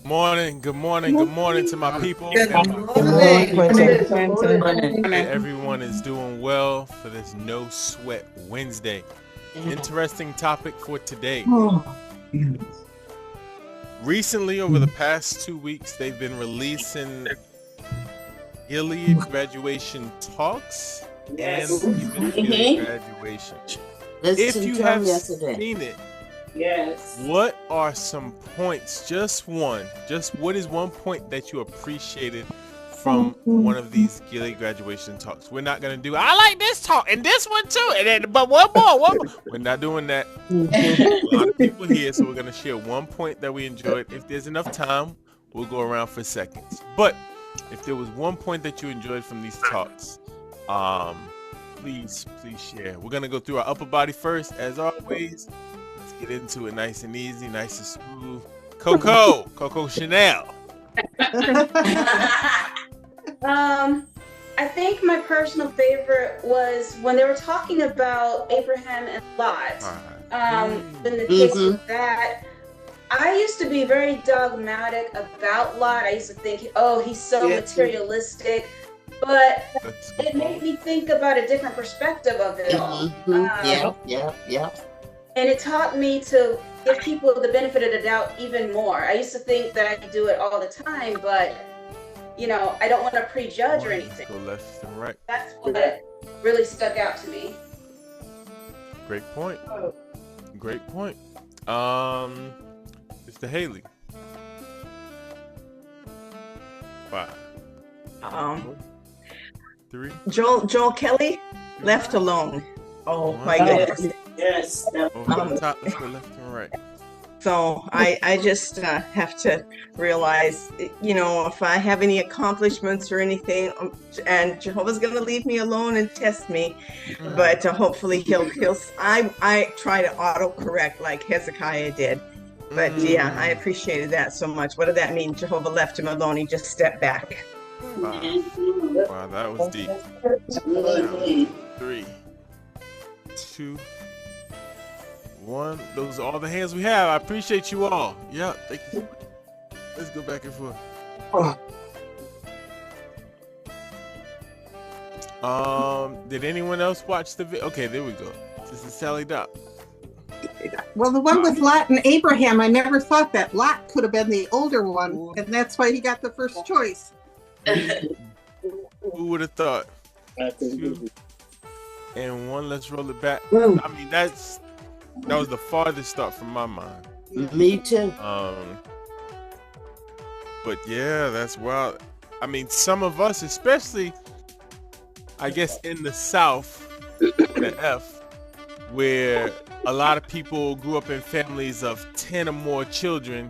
Good morning to my people. Good Good morning, morning. Quentin. Hey, everyone is doing well for this No Sweat Wednesday. Interesting topic for today. Recently, over the past 2 weeks, they've been releasing Gilead graduation talks and even Gilead graduation. If you have seen it, what are some points? Just what is one point that you appreciated from one of these Gilead graduation talks? We're not gonna do I like this talk and this one too, and then but one more. We're not doing that. A lot of people here, so we're gonna share one point that we enjoyed. If there's enough time, we'll go around for seconds. But if there was one point that you enjoyed from these talks, please share. We're gonna go through our upper body first, as always. Let's get into it nice and easy, nice and smooth. Coco Chanel. I think my personal favorite was when they were talking about Abraham and Lot. In the case of that, I used to be very dogmatic about Lot. I used to think, he's so materialistic. But it made me think about a different perspective of it all. And it taught me to give people the benefit of the doubt even more. I used to think that I could do it all the time, but I don't want to prejudge or anything. Go left and right. That's what really stuck out to me. Great point. Mr. Haley. 5, 4, 3. Joel Kelly, Left Alone. Oh my goodness. Yes. Over the top, let's go left and right. So I just have to realize, if I have any accomplishments or anything, and Jehovah's going to leave me alone and test me, but hopefully he'll I try to autocorrect like Hezekiah did. But I appreciated that so much. What did that mean? Jehovah left him alone. He just stepped back. Wow, that was deep. 3, 2, 1. Those are all the hands we have. I appreciate you all. Yeah, thank you. Let's go back and forth. Did anyone else watch the video? Okay, there we go. This is Sally Dopp. Well, the one with Lot and Abraham, I never thought that Lot could have been the older one, and that's why he got the first choice. Who would have thought? 2 and 1. Let's roll it back. I mean, that was the farthest thought from my mind. Me too. But yeah, that's wild. I mean, some of us, especially, I guess, in the South, the F, where a lot of people grew up in families of 10 or more children,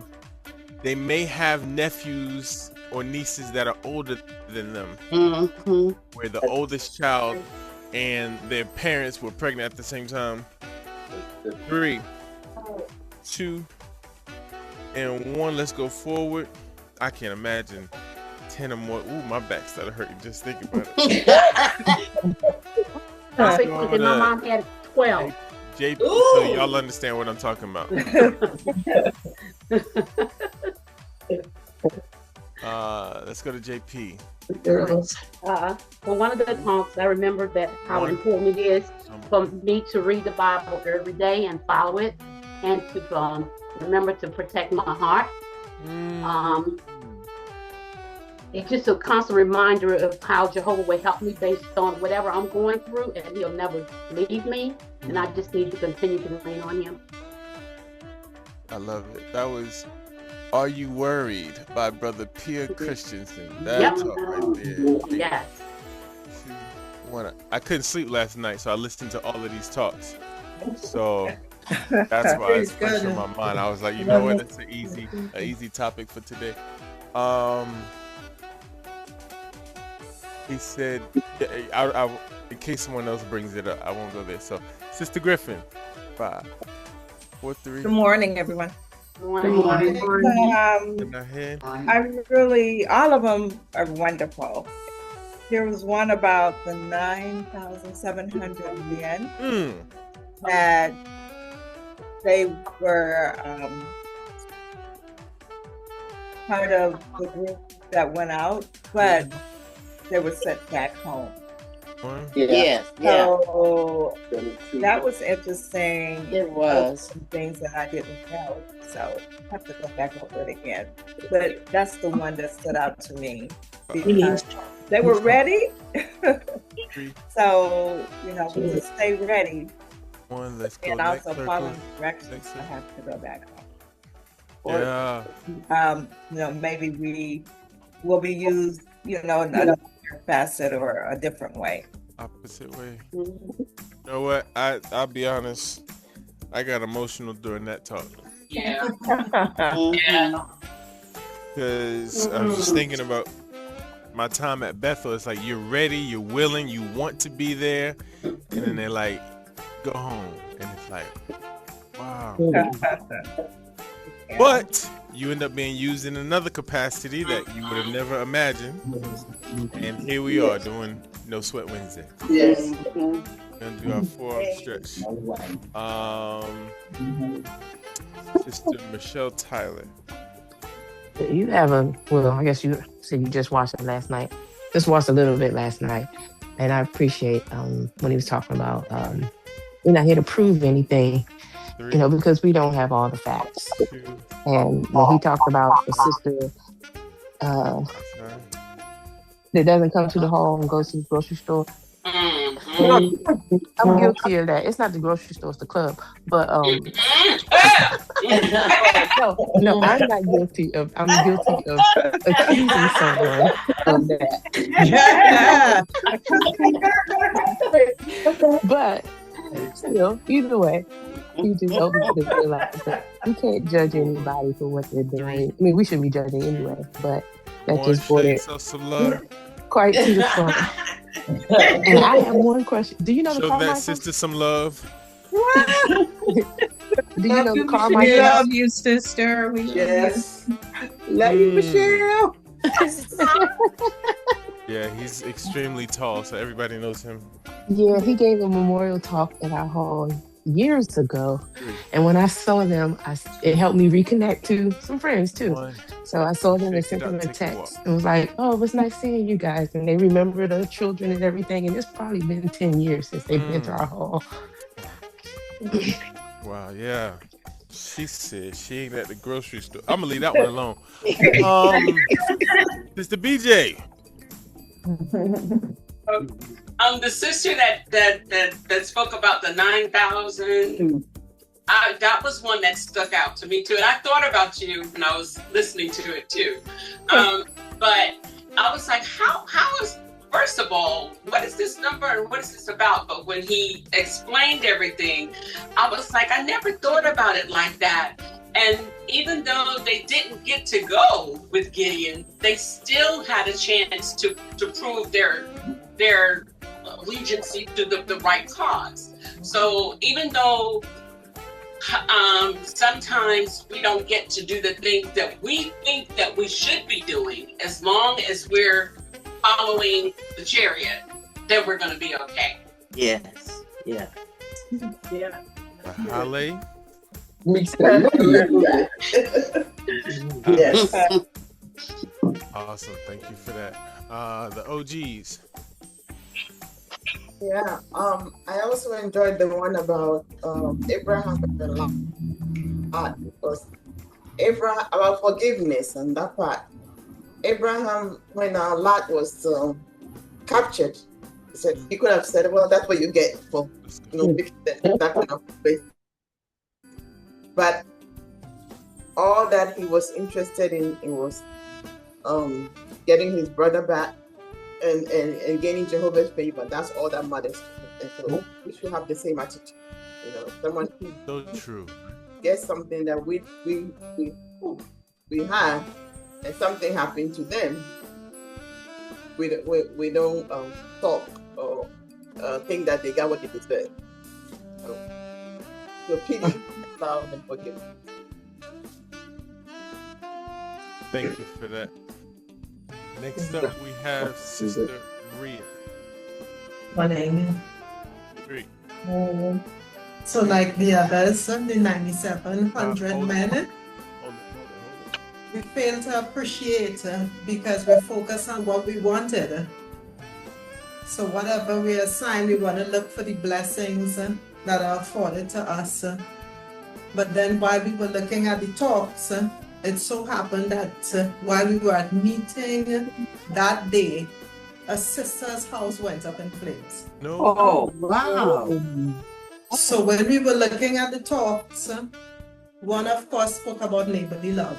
they may have nephews or nieces that are older than them, where the oldest child and their parents were pregnant at the same time. 3, 2, and 1. Let's go forward. I can't imagine 10 or more. Ooh, my back started hurting just thinking about it. My mom had 12. JP, so y'all understand what I'm talking about. Let's go to JP. Well, one of the talks, I remember that how important it is for me to read the Bible every day and follow it, and to remember to protect my heart. It's just a constant reminder of how Jehovah will help me based on whatever I'm going through, and he'll never leave me, and I just need to continue to lean on him. I love it. That was Are You Worried by Brother Pierre Christensen. That talk right there. Yes. 2, 1. I couldn't sleep last night, so I listened to all of these talks. So that's why it's fresh in my mind. I was like, you know what? That's an easy topic for today. He said, in case someone else brings it up, I won't go there. So, Sister Griffin, 5, 4, 3. Good morning, everyone. Good morning. All of them are wonderful. There was one about the 9,700 yen that they were part of the group that went out, but they were sent back home. Yes. So that was interesting. It was. Some things that I didn't know. So I have to go back over it again. But that's the one that stood out to me. Because they were ready. So, you know, we just stay ready. Let's go. And also following directions, I have to go back home. Or, you know, maybe we will be used, you know, in another facet or a different way. Opposite way. You know what? I'll be honest. I got emotional during that talk. Yeah. Because I was just thinking about my time at Bethel. It's like you're ready, you're willing, you want to be there, and then they're like, go home, and it's like, wow. But you end up being used in another capacity that you would have never imagined, and here we are doing No Sweat Wednesday. Yes. We're gonna do our forearm stretch. Sister Michelle Tyler. You have I guess you said you just watched it last night. Just watched a little bit last night, and I appreciate when he was talking about we're not here to prove anything, you know, because we don't have all the facts. And when he talked about the sister that doesn't come to the hall and goes to the grocery store, I'm guilty of that. It's not the grocery store, it's the club. But no, I'm not guilty of. I'm guilty of accusing someone of that. But still, either way, you do know to realize that you can't judge anybody for what they're doing. I mean, we shouldn't be judging anyway, but that just brought it quite to the front. And I have one question. Do you know the Show Carmichaels? that sister some love. Do you know the Carmichaels? We love you, sister. We love you, Michelle. Yeah, he's extremely tall, so everybody knows him. Yeah, he gave a memorial talk at our hall years ago. And when I saw them, it helped me reconnect to some friends too. So I saw them and sent them a text and was like, oh, it was nice seeing you guys. And they remember the children and everything. And it's probably been 10 years since they've been to our hall. Wow, yeah. She said she ain't at the grocery store. I'm gonna leave that one alone. Mr. BJ. The sister that spoke about the 9,000, that was one that stuck out to me too. And I thought about you when I was listening to it too. But I was like, how is, first of all, what is this number and what is this about? But when he explained everything, I was like, I never thought about it like that. And even though they didn't get to go with Gideon, they still had a chance to prove their allegiance to the right cause. So even though sometimes we don't get to do the things that we think that we should be doing, as long as we're following the chariot, then we're going to be okay. Yes. Yeah. Yeah. Halle. Yes. Awesome. Thank you for that. The OGs. Yeah. I also enjoyed the one about Abraham and Lot. Was Abraham about forgiveness and that part. Abraham, when Lot was captured, he said he could have said, "Well, that's what you get for that kind of faith." But all that he was interested in was getting his brother back and gaining Jehovah's favor. That's all that matters. And so we should have the same attitude. You know, someone who so true gets something that we have, and something happened to them. We don't talk or think that they got what they deserve. So pity, love, and forgiveness. Thank you for that. Next up, we have Sister Maria. Morning. Great. So like the others, the 9,700 men. we fail to appreciate because we focus on what we wanted. So whatever we assign, we want to look for the blessings that are afforded to us. But then while we were looking at the talks, it so happened that while we were at meeting that day, a sister's house went up in flames. No. Oh, wow. So when we were looking at the talks, one of course spoke about neighborly love.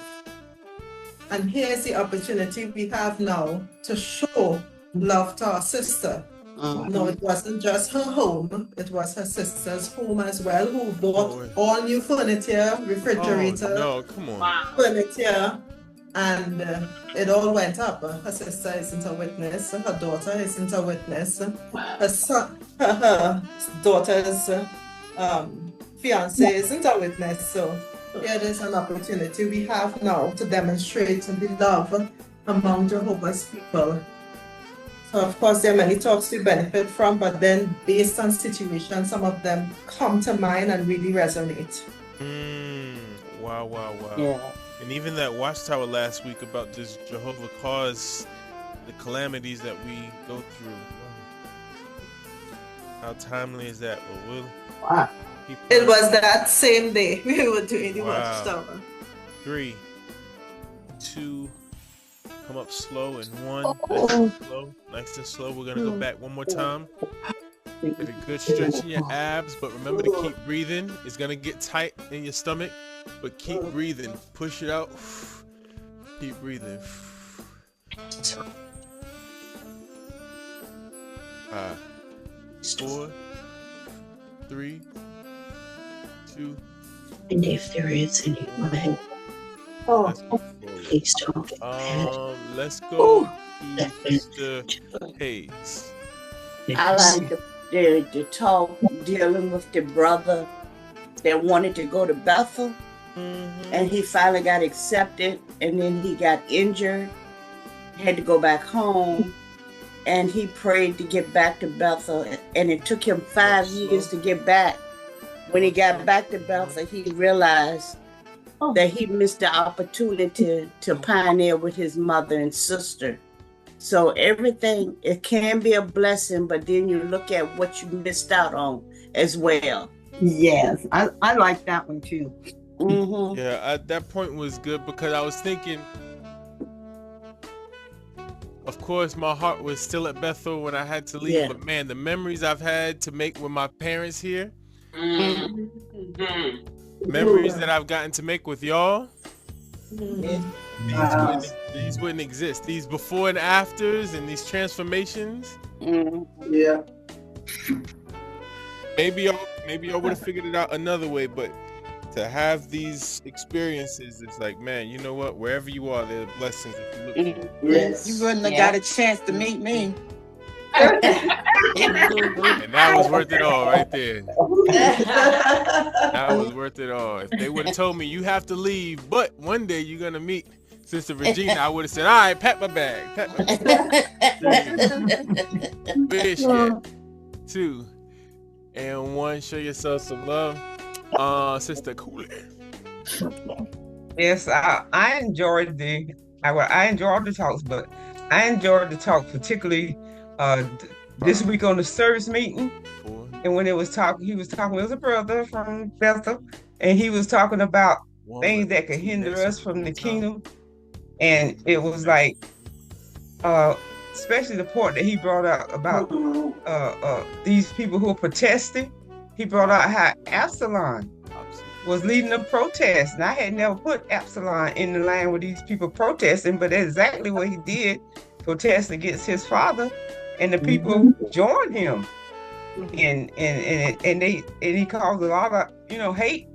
And here's the opportunity we have now to show love to our sister. No, it wasn't just her home, it was her sister's home as well, who bought all new furniture, refrigerator, come on. furniture, and it all went up. Her sister isn't a witness, her daughter isn't a witness, her son, her daughter's fiance isn't a witness. So here there's an opportunity we have now to demonstrate the love among Jehovah's people. So of course there are many talks we benefit from, but then based on situation, some of them come to mind and really resonate. Wow. Yeah. And even that watchtower last week about this Jehovah cause the calamities that we go through. How timely is that? Wow. It was that same day we were doing the watchtower. 3, 2, come up slow, and 1, nice and slow. We're gonna go back one more time. Get a good stretch in your abs, but remember to keep breathing. It's gonna get tight in your stomach, but keep breathing. Push it out. Keep breathing. 5, 4, 3, 2. And if there is any way, please don't get mad. Let's go to Mr. Hayes. I like the talk dealing with the brother that wanted to go to Bethel, and he finally got accepted, and then he got injured, had to go back home, and he prayed to get back to Bethel, and it took him 5 years to get back. When he got back to Bethel, he realized that he missed the opportunity to pioneer with his mother and sister. So everything, it can be a blessing, but then you look at what you missed out on as well. Yes, I like that one too. Yeah, that point was good because I was thinking, of course, my heart was still at Bethel when I had to leave, but man, the memories I've had to make with my parents here, memories that I've gotten to make with y'all, these wouldn't exist. These before and afters and these transformations. Yeah. Maybe I would have figured it out another way, but to have these experiences, it's like, man, you know what? Wherever you are, there are blessings if you look for it. Yes. You wouldn't have got a chance to meet me. And that was worth it all right there. That was worth it all. If they would have told me you have to leave, but one day you're gonna meet Sister Regina, I would have said, all right, pack my bag. Pack my bag. Bishop. 2 and 1. Show yourself some love. Sister Cooley. Yes, I enjoyed I enjoyed the talks, but I enjoyed the talk particularly this week on the service meeting. And when he was talking with a brother from Bethel, and he was talking about things that could hinder us from the kingdom. And it was like, especially the point that he brought out about these people who are protesting. He brought out how Absalom was leading a protest. And I had never put Absalom in the line with these people protesting, but that's exactly what he did, protest against his father. And the people joined him. And he caused a lot of, hate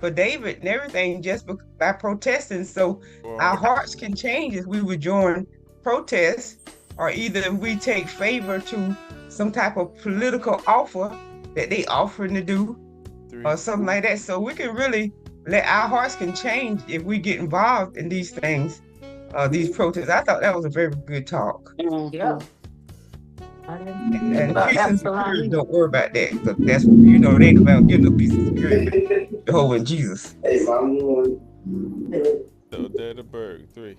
for David and everything just by protesting. So our hearts can change if we would join protests, or either we take favor to some type of political offer that they offering to do, or something like that. So we can really let our hearts can change if we get involved in these things, these protests. I thought that was a very good talk. Yeah. And peace and security, don't worry about that, because that's, they ain't about getting no peace and security. Jehovah and Jesus. The Odedaberg. 3,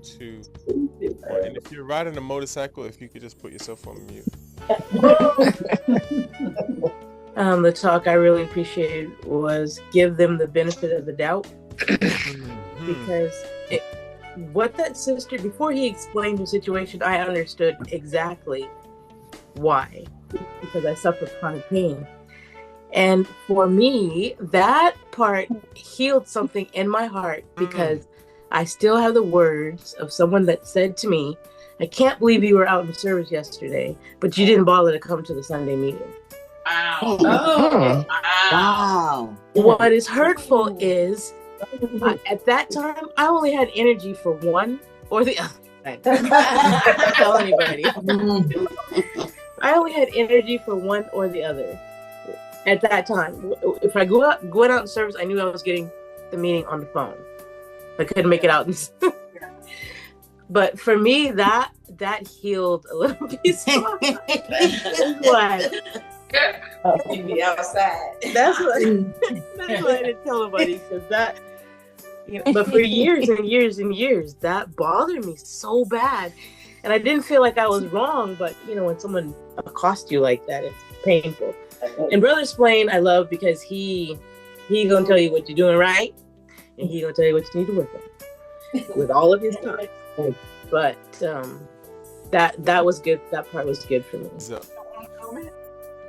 2, 1. And if you're riding a motorcycle, if you could just put yourself on mute. The talk I really appreciated was give them the benefit of the doubt. Because what that sister, before he explained the situation, I understood exactly why. Because I suffered chronic pain. And for me, that part healed something in my heart because I still have the words of someone that said to me, I can't believe you were out in service yesterday, but you didn't bother to come to the Sunday meeting. Wow. Oh. Wow. What is hurtful is at that time, I only had energy for one or the other. I don't tell anybody. I only had energy for one or the other at that time. If I going out in service, I knew I was getting the meeting on the phone. I couldn't make it out. But for me, that healed a little piece of my heart. You be outside. That's what I didn't tell nobody because that. But for years and years and years, that bothered me so bad, and I didn't feel like I was wrong. But when someone accosts you like that, it's painful. And Brother Splain, I love because he gonna tell you what you're doing right, and he gonna tell you what you need to work on with all of his time. But that was good. That part was good for me.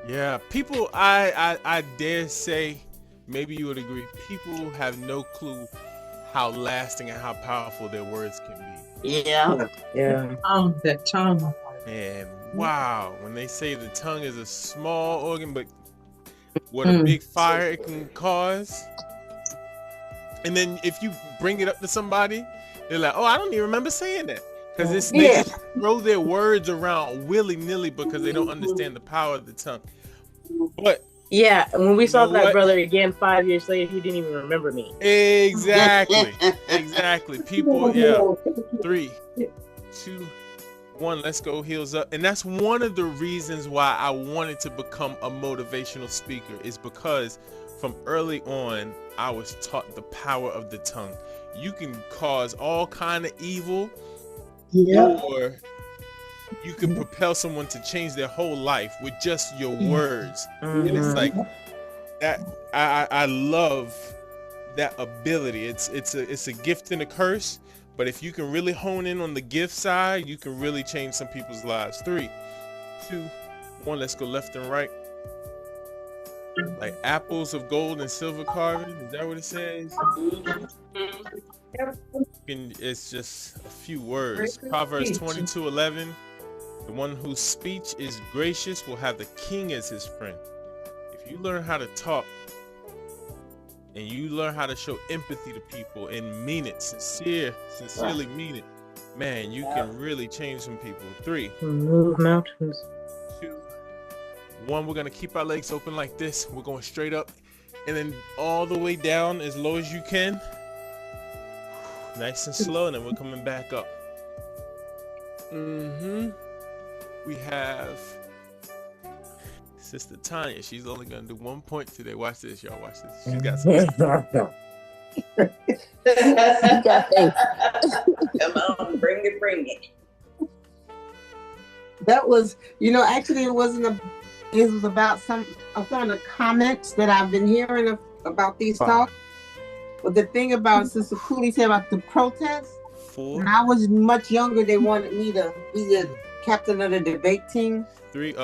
Yeah, people, I dare say, maybe you would agree, people have no clue how lasting and how powerful their words can be. Yeah. The tongue. And wow, when they say the tongue is a small organ, but what a big fire it can cause. And then if you bring it up to somebody, they're like, oh, I don't even remember saying that. Because they just throw their words around willy-nilly because they don't understand the power of the tongue. But yeah, when we saw that brother again 5 years later, he didn't even remember me. Exactly. People, 3, 2, 1, let's go, heels up. And that's one of the reasons why I wanted to become a motivational speaker, is because from early on, I was taught the power of the tongue. You can cause all kind of evil, or you can propel someone to change their whole life with just your words. And it's like that. I love that ability. It's a gift and a curse. But if you can really hone in on the gift side, you can really change some people's lives. 3, 2, 1, let's go left and right. Like apples of gold and silver carving. Is that what it says? It's just a few words. Proverbs 22:11. The one whose speech is gracious will have the king as his friend. If you learn how to talk and you learn how to show empathy to people and mean it, sincerely mean it, man, you can really change some people. 3, move mountains. 2, 1. We're gonna keep our legs open like this. We're going straight up and then all the way down as low as you can. Nice and slow, and then we're coming back up. We have Sister Tanya. She's only gonna do 1 point today. Watch this, y'all. Watch this. She's got some. Come on, bring it. That was, actually it was about some of the comments that I've been hearing about these talks. But the thing about Sister Cooley said about the protest, when I was much younger, they wanted me to be the captain of the debate team. 3,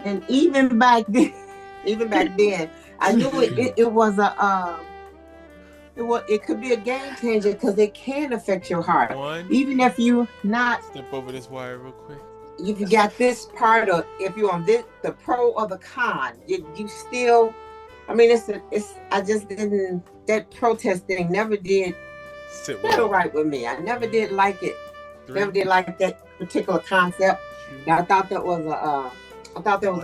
And even back then, I knew it was it could be a game changer because it can affect your heart. 1. Even if you not step over this wire real quick. If you got this part, or if you're on the pro or the con, you still. I mean, I just didn't. That protest thing never did feel right with me. I never did like it. 3. Never did like that particular concept. I thought that was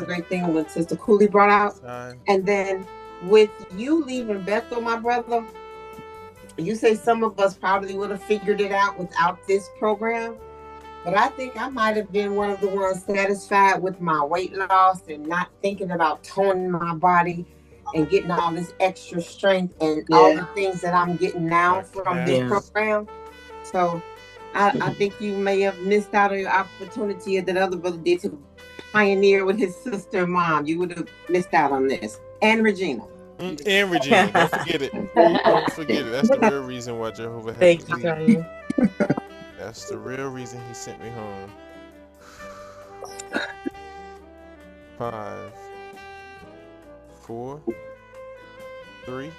a great thing when Sister Cooley brought out. And then with you leaving Bethel, my brother, you say some of us probably would have figured it out without this program. But I think I might have been one of the ones satisfied with my weight loss and not thinking about toning my body. and getting all this extra strength and all the things that I'm getting now from this program. So I think you may have missed out on your opportunity that other brother did to pioneer with his sister and mom. You would have missed out on this. And Regina. And Regina, don't forget it. Don't forget it. That's the real reason why Jehovah had to leave. That's the real reason he sent me home. 5, 4, 3,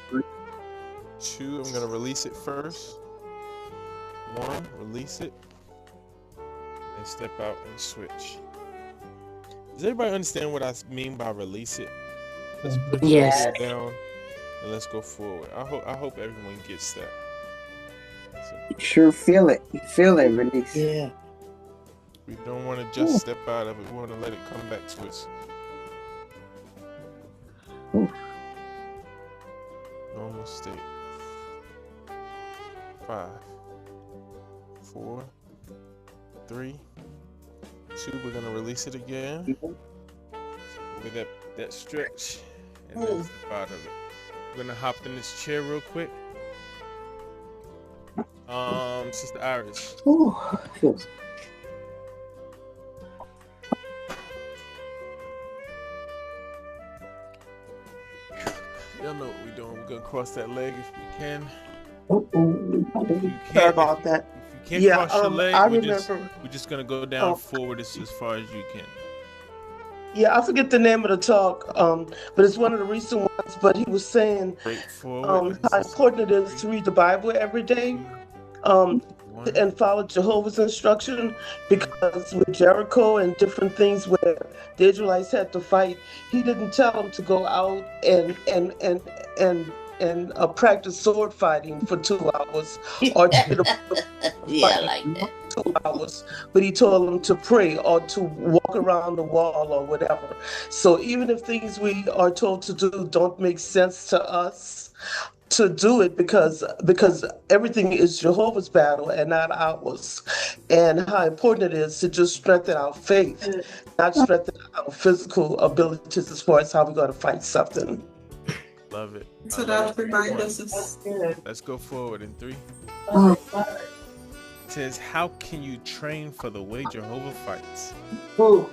2. I'm gonna release it first. 1, release it, and step out and switch. Does everybody understand what I mean by release it? Let's put it down and let's go forward. I hope everyone gets that. You sure feel it. You feel it release. Yeah. We don't want to just step out of it. We want to let it come back to us. Normal state. 5, 4, 3, 2. We're gonna release it again with that stretch, and then step out of it. We're gonna hop in this chair real quick. Sister Iris. Y'all know what we're doing. We're gonna cross that leg if we can. Sorry about that. If you can't cross your leg, we're just gonna go down forward as far as you can. Yeah, I forget the name of the talk, but it's one of the recent ones. But he was saying how important it is to read the Bible every day, and follow Jehovah's instruction, because with Jericho and different things where the Israelites had to fight, he didn't tell them to go out and practice sword fighting for 2 hours or like that. 2 hours, but he told them to pray or to walk around the wall or whatever. So even if things we are told to do don't make sense to us, to do it because everything is Jehovah's battle and not ours, and how important it is to just strengthen our faith, not strengthen our physical abilities as far as how we're going to fight something. Love it. So that reminds us. Let's go forward in 3. It says, how can you train for the way Jehovah fights? Walk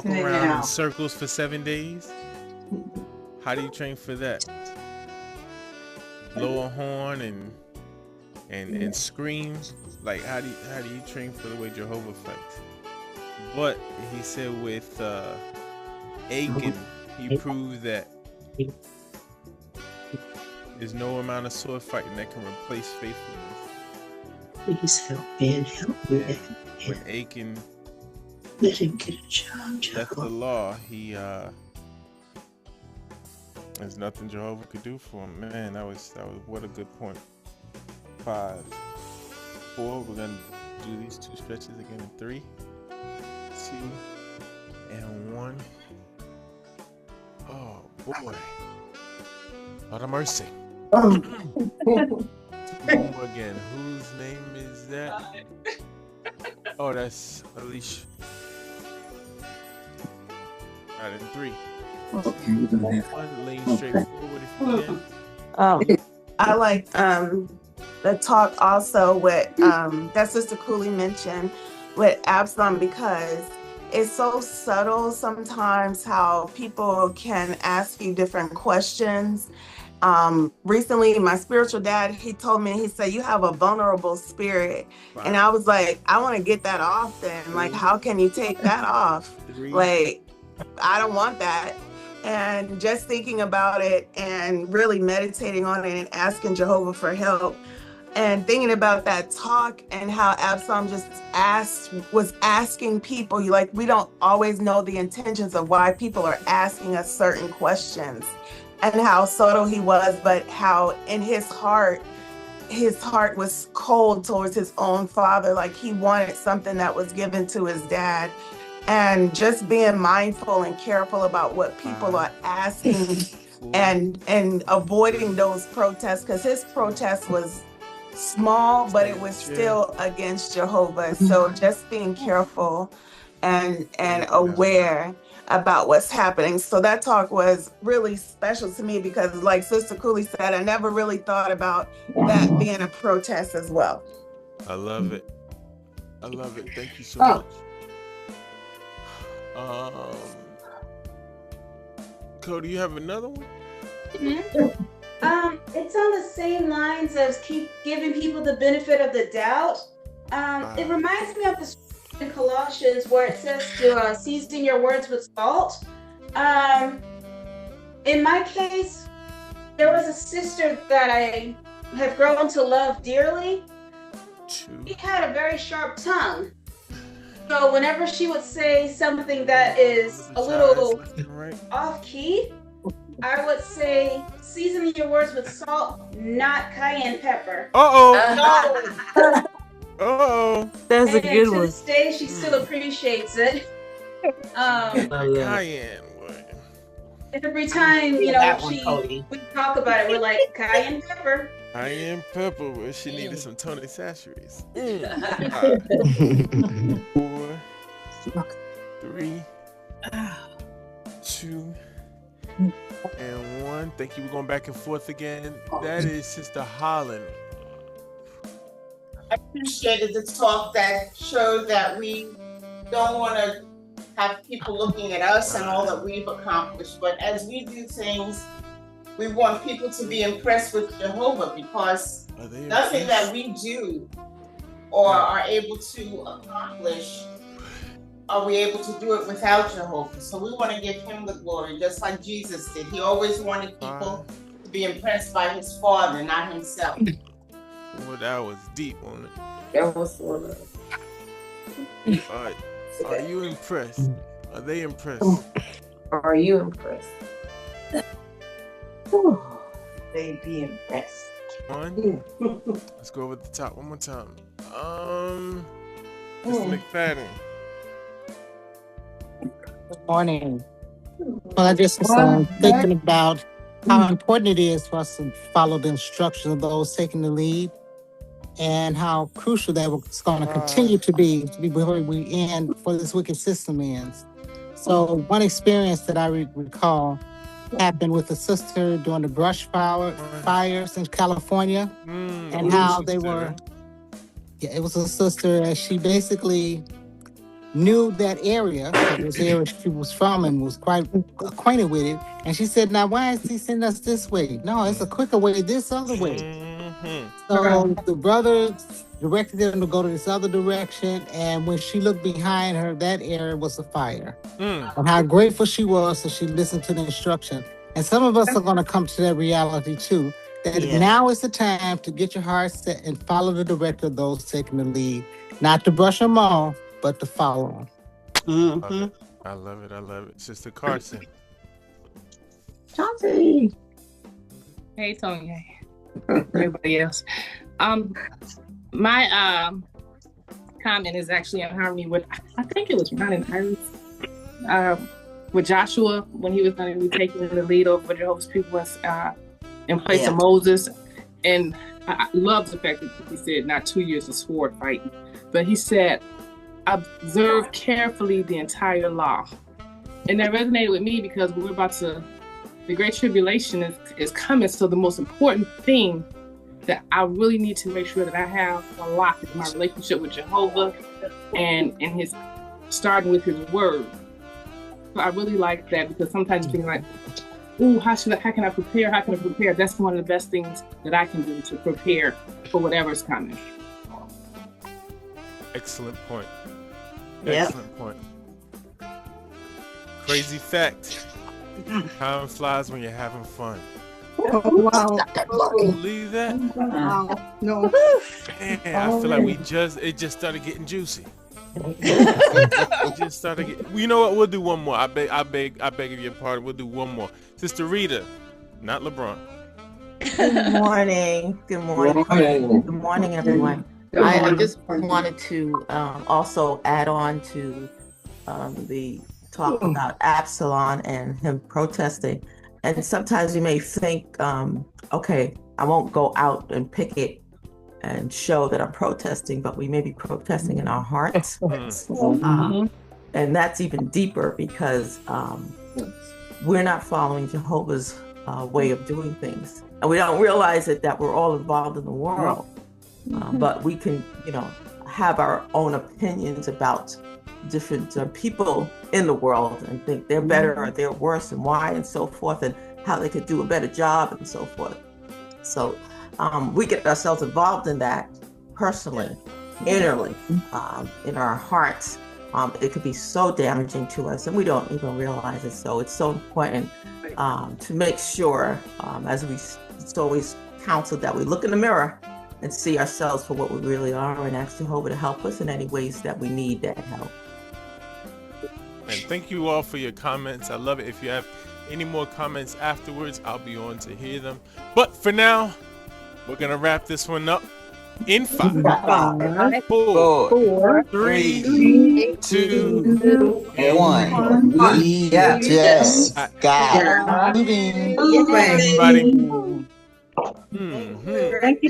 around in circles for 7 days? How do you train for that? Blow a horn and scream? Like, how do you train for the way Jehovah fights? But he said with Achan, he proved that there's no amount of sword fighting that can replace faithfulness. Please help me and help me. When Achan let him get a job, left the law, he there's nothing Jehovah could do for him. Man, that was what a good point. 5, 4. We're gonna do these 2 stretches again in 3, 2, and 1. Oh boy. Lord of mercy. Again, whose name is that? Oh, that's Alicia. All right, in 3. 1, lean straight forward if you can. I like the talk also with that Sister Cooley mentioned with Absalom, because it's so subtle sometimes how people can ask you different questions. Recently, my spiritual dad, he told me, he said, you have a vulnerable spirit. Wow. And I was like, I want to get that off then. Like, how can you take that off? Like, I don't want that. And just thinking about it and really meditating on it and asking Jehovah for help and thinking about that talk and how Absalom just was asking people, we don't always know the intentions of why people are asking us certain questions, and how subtle he was, but how in his heart was cold towards his own father. Like, he wanted something that was given to his dad. And just being mindful and careful about what people are asking and avoiding those protests, because his protest was small, but it was still against Jehovah. So just being careful and aware. about what's happening. So that talk was really special to me because, like Sister Cooley said, I never really thought about that being a protest as well. I love it. I love it. Thank you so much. Cody, you have another one? It's on the same lines as keep giving people the benefit of the doubt. It reminds me of the in Colossians where it says to season your words with salt. In my case, there was a sister that I have grown to love dearly. She had a very sharp tongue. So whenever she would say something that is a little off key, I would say, season your words with salt, not cayenne pepper. That's a good to one. this day, she still appreciates it. Cayenne. Every time, we talk about it, we're like, cayenne pepper. Cayenne pepper, where she needed some Tony Chachere's. 4, 3, 2, and 1. Thank you. We're going back and forth again. That is Sister Holland. I appreciated the talk that showed that we don't want to have people looking at us and all that we've accomplished, but as we do things, we want people to be impressed with Jehovah, because nothing that we do or are able to accomplish are we able to do it without Jehovah. So we want to give him the glory, just like Jesus did. He always wanted people to be impressed by his Father, not himself. Well, that was deep, wasn't it? That was sort of. Are you impressed? Are they impressed? Are you impressed? They be impressed. One. Let's go over the top one more time. Mr. McFadden. Good morning. Well, I just was thinking about how important it is for us to follow the instructions of those taking the lead, and how crucial that it's going to continue to be before we end, for this wicked system ends. So one experience that I recall happened with a sister during the brush fires in California, and how they were, it was a sister that she basically knew that area, because the area she was from, and was quite acquainted with it. And she said, now why is he sending us this way? No, it's a quicker way, this other way. So the brother directed them to go to this other direction, and when she looked behind her, that area was a fire. And how grateful she was that she listened to the instruction. And some of us are going to come to that reality too, that now is the time to get your heart set and follow the director of those taking the lead. Not to brush them off, but to follow them. I love it. I love it. Sister Carson. Chauncey. Hey, Tony. Everybody else. My comment is actually in harmony with, I think it was Ron and Iris, with Joshua, when he was going to be taking the lead over Jehovah's people in place of Moses. And I love the fact that he said not 2 years of sword fighting, but he said, observe carefully the entire law. And that resonated with me, because we're about to, the Great Tribulation is coming. So the most important thing that I really need to make sure that I have unlocked is my relationship with Jehovah, and his, starting with his word. So I really like that, because sometimes you think like, ooh, how can I prepare? How can I prepare? That's one of the best things that I can do to prepare for whatever's coming. Excellent point. Excellent point. Crazy fact. Time flies when you're having fun. Oh, wow. Believe that? No. Man, I feel like it just started getting juicy. It just started getting, you know what? We'll do one more. I beg of your pardon. We'll do one more. Sister Rita, not LeBron. Good morning. Good morning. Good morning, everyone. I just wanted to also add on to the talk about Absalom and him protesting. And sometimes you may think, okay, I won't go out and picket and show that I'm protesting, but we may be protesting in our hearts. And that's even deeper because we're not following Jehovah's way of doing things. And we don't realize it, that we're all involved in the world. But we can, have our own opinions about different people in the world and think they're better or they're worse and why and so forth, and how they could do a better job and so forth. So we get ourselves involved in that personally, innerly, in our hearts. It could be so damaging to us and we don't even realize it. So it's so important to make sure, as it's always counseled, that we look in the mirror and see ourselves for what we really are and ask Jehovah to help us in any ways that we need that help. And thank you all for your comments. I love it. If you have any more comments afterwards, I'll be on to hear them. But for now, we're going to wrap this one up in 5, 4, 3, 2, and 1. We just got moving. Everybody. Thank you.